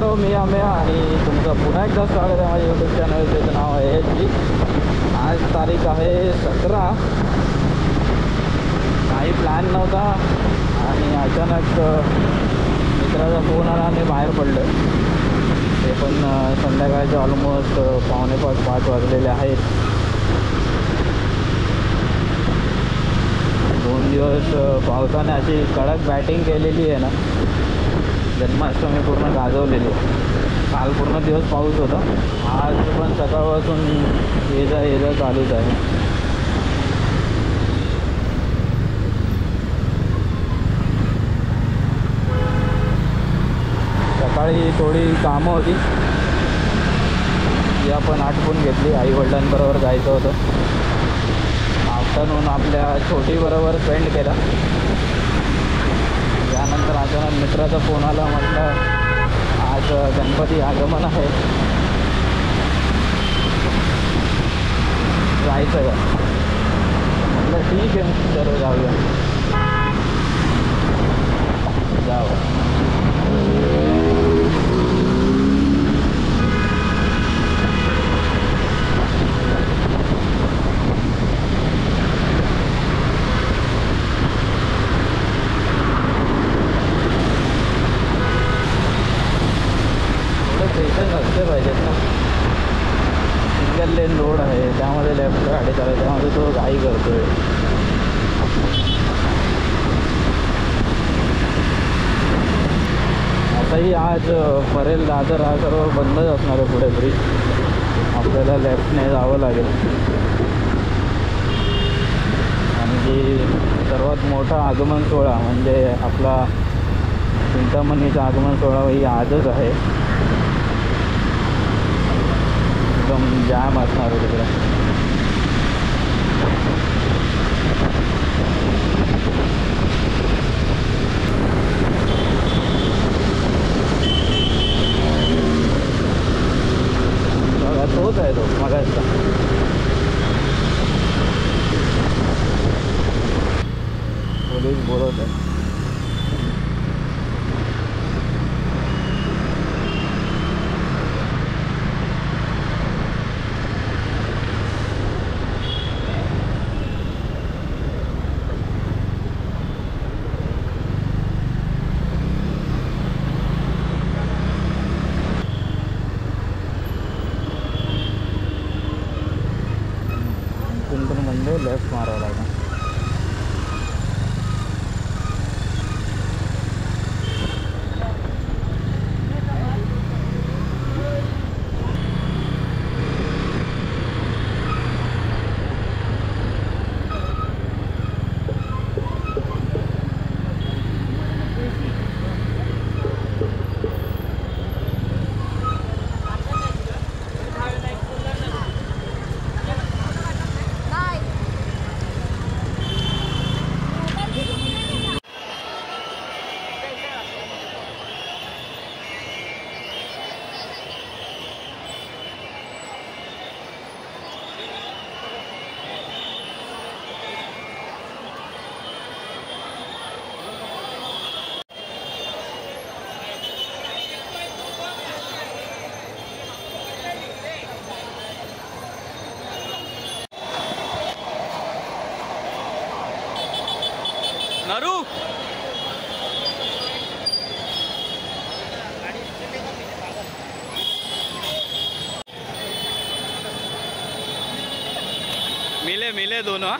नमस्कार मी अमेया आणि तुमचं पुन्हा एकदा स्वागत आहे माझ्या यूट्यूब चॅनल. त्याचं नाव आहे जी. आज तारीख आहे 17. काही प्लॅन नव्हता आणि अचानक मित्राचा फोन आला आणि बाहेर पडलो. ते पण संध्याकाळचे ऑलमोस्ट 4:45-5 वाजलेले आहेत. 2 दिवस पावसाने अशी कडक बॅटिंग केलेली आहे ना, जन्माष्टमी पूर्ण गाजवलेली. काल पूर्ण दिवस पाऊस होता, आज पण सकाळपासून ये जा चालूच आहे. सकाळी थोडी कामं होती ती आपण आटपून घेतली. आईवडिलांबरोबर जायचं होतं. आफ्टरनून आपल्या छोटीबरोबर स्पेंड केला. त्यानंतर अचानक मित्राचा फोन आला. म्हटलं आज गणपती आगमन आहे, जायचं का? म्हटलं ठीक आहे, तर जाऊया. जाऊ. असले पाहिजेत ना. सिंगल लेन रोड आहे, त्यामध्ये लेफ्ट गाडी चालते, त्यामध्ये तो घाई करतोय. आताही आज परेल दादर हा सर्व बंदच असणार आहे. पुढे ब्रिज आपल्याला लेफ्टने जावं लागेल. आणि जी सर्वात मोठा आगमन सोहळा म्हणजे आपला चिंतामणीचा आगमन सोहळा ही आजच आहे. एकदम जाम असणार आहे तिकडे. बघा तोच आहे, तो मगाचा. पोलीस बोलवत आहे. म्हणजे लेफ्ट मारावं लागेल. नरू मिले दोनों.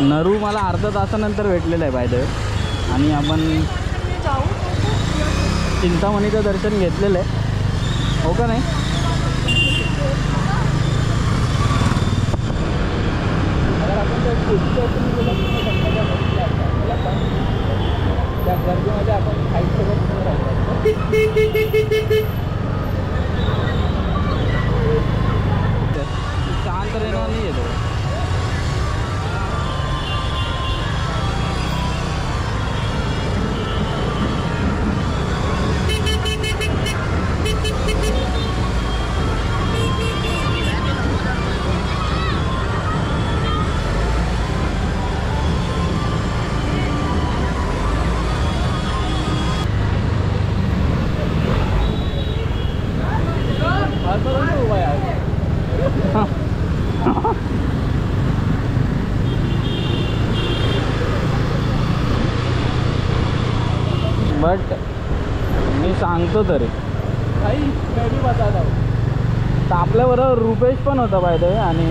नरू मला अर्धा तासानंतर भेटलेलं आहे बाय द वे. आणि आपण चिंतामणीचं दर्शन घेतलेलं आहे, हो का नाही? त्या गर्दीमध्ये आपण शांत रेनवा नाही येतो. बट मी सांगतो तरी भाई मैं भी बताता हूँ. तर आपल्याबरोबर रुपेश पण होता पाहिजे आणि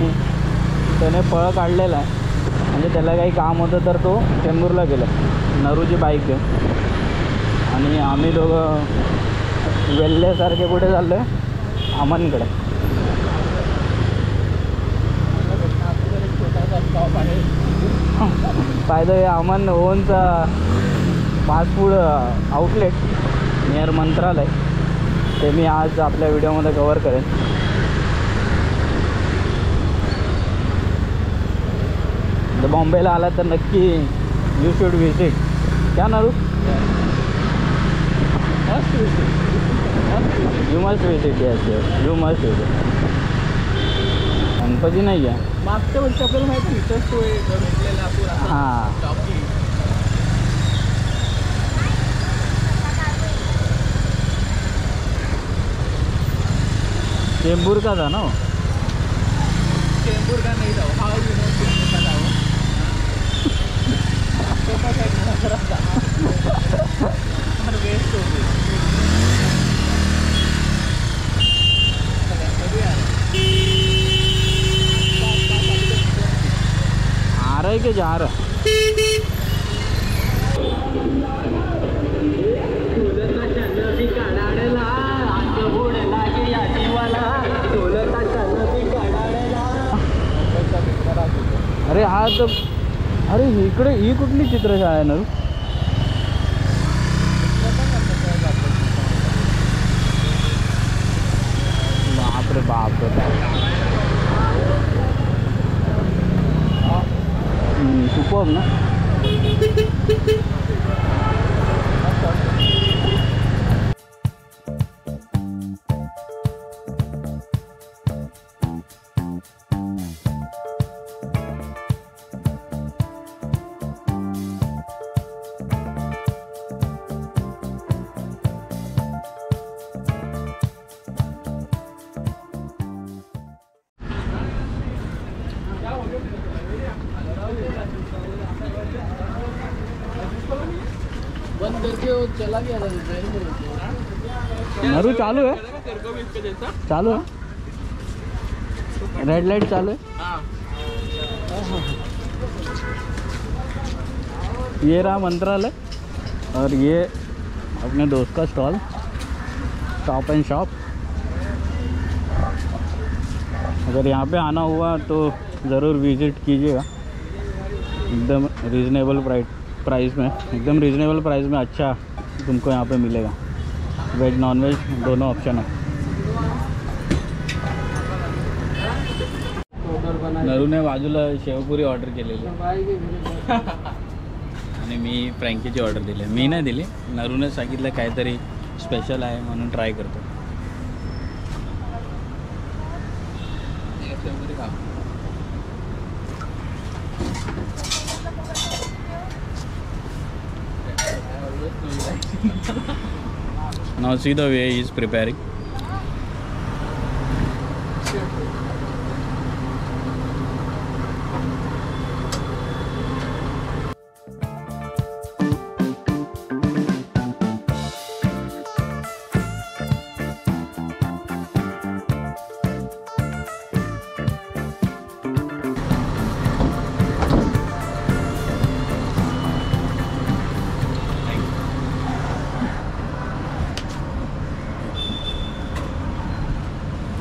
त्याने फळं काढलेलं आहे. म्हणजे त्याला काही काम होतं तर तो चेंबूरला गेला नरूची बाईक घेऊन. आणि आम्ही दोघं वेल्लेसारखे कुठे चाललो आहे अमनकडे. पाहिजे अमन ओनचा फास्ट फूड आउटलेट नियर मंत्रालय ते मी आज आपल्या व्हिडिओमध्ये कवर करेन. तर बॉम्बेला आला तर नक्की यू शुड विजिट. क्या नरू? You must visit. Yes yes you must visit. Ganpati नाही आहे मागच्या वर्षी आपल्याला माहिती आहे इथंच तो भेटलेला पुरा. हां टॉकी चेंबूर का था ना वो? चेंबूर का नहीं था. हाउ यू नो चेंबूर का था वो? आपके पास एक नजर था और वेस्ट हो गई. आ रहा है कि जा रहा है? अरे हा तर अरे इकडे ही कुठली चित्रशाळा आहे ना? बापरे बापरे सुपर ना. बंद करके वो चला गया था. नरू चालू है? चालू है. रेड लाइट चालू है. ये रहा मंत्रालय और ये अपने दोस्त का स्टॉल टॉप एंड शॉप. अगर यहाँ पे आना हुआ तो ज़रूर विज़िट कीजिएगा. एकदम रीज़नेबल प्राइस में, एकदम रीज़नेबल प्राइस में अच्छा तुमको यहाँ पे मिलेगा. वेज नॉन वेज दोनों ऑप्शन है. नरूने बाजूला शेवपुरी ऑर्डर केलेली आणि मी फ्रँकीची ऑर्डर दिली. मी नाही दिली, नरूने सांगितलं काहीतरी स्पेशल आहे म्हणून ट्राय करतो. Now see the way he is preparing.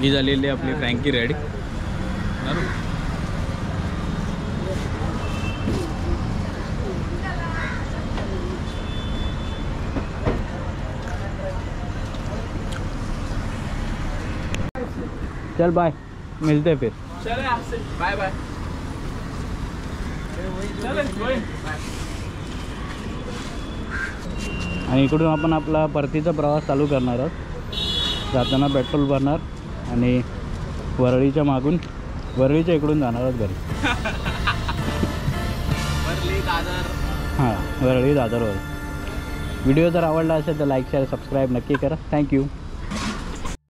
ही झालेली आपली फ्रँकी रेडी. चल बाय, मिलते फिर. चले आपसे बाय बाय. आणि इकडून आपण आपला परतीचा प्रवास चालू करणार आहोत. जाताना पेट्रोल भरणार आणि वरळीच्या मागून वरळीच्या इकडून जाणार आहोत घरी. वरळी दादर. हां, वरळी दादरवर. व्हिडिओ जर आवडला असेल तर लाईक शेअर सबस्क्राईब नक्की करा. थँक्यू.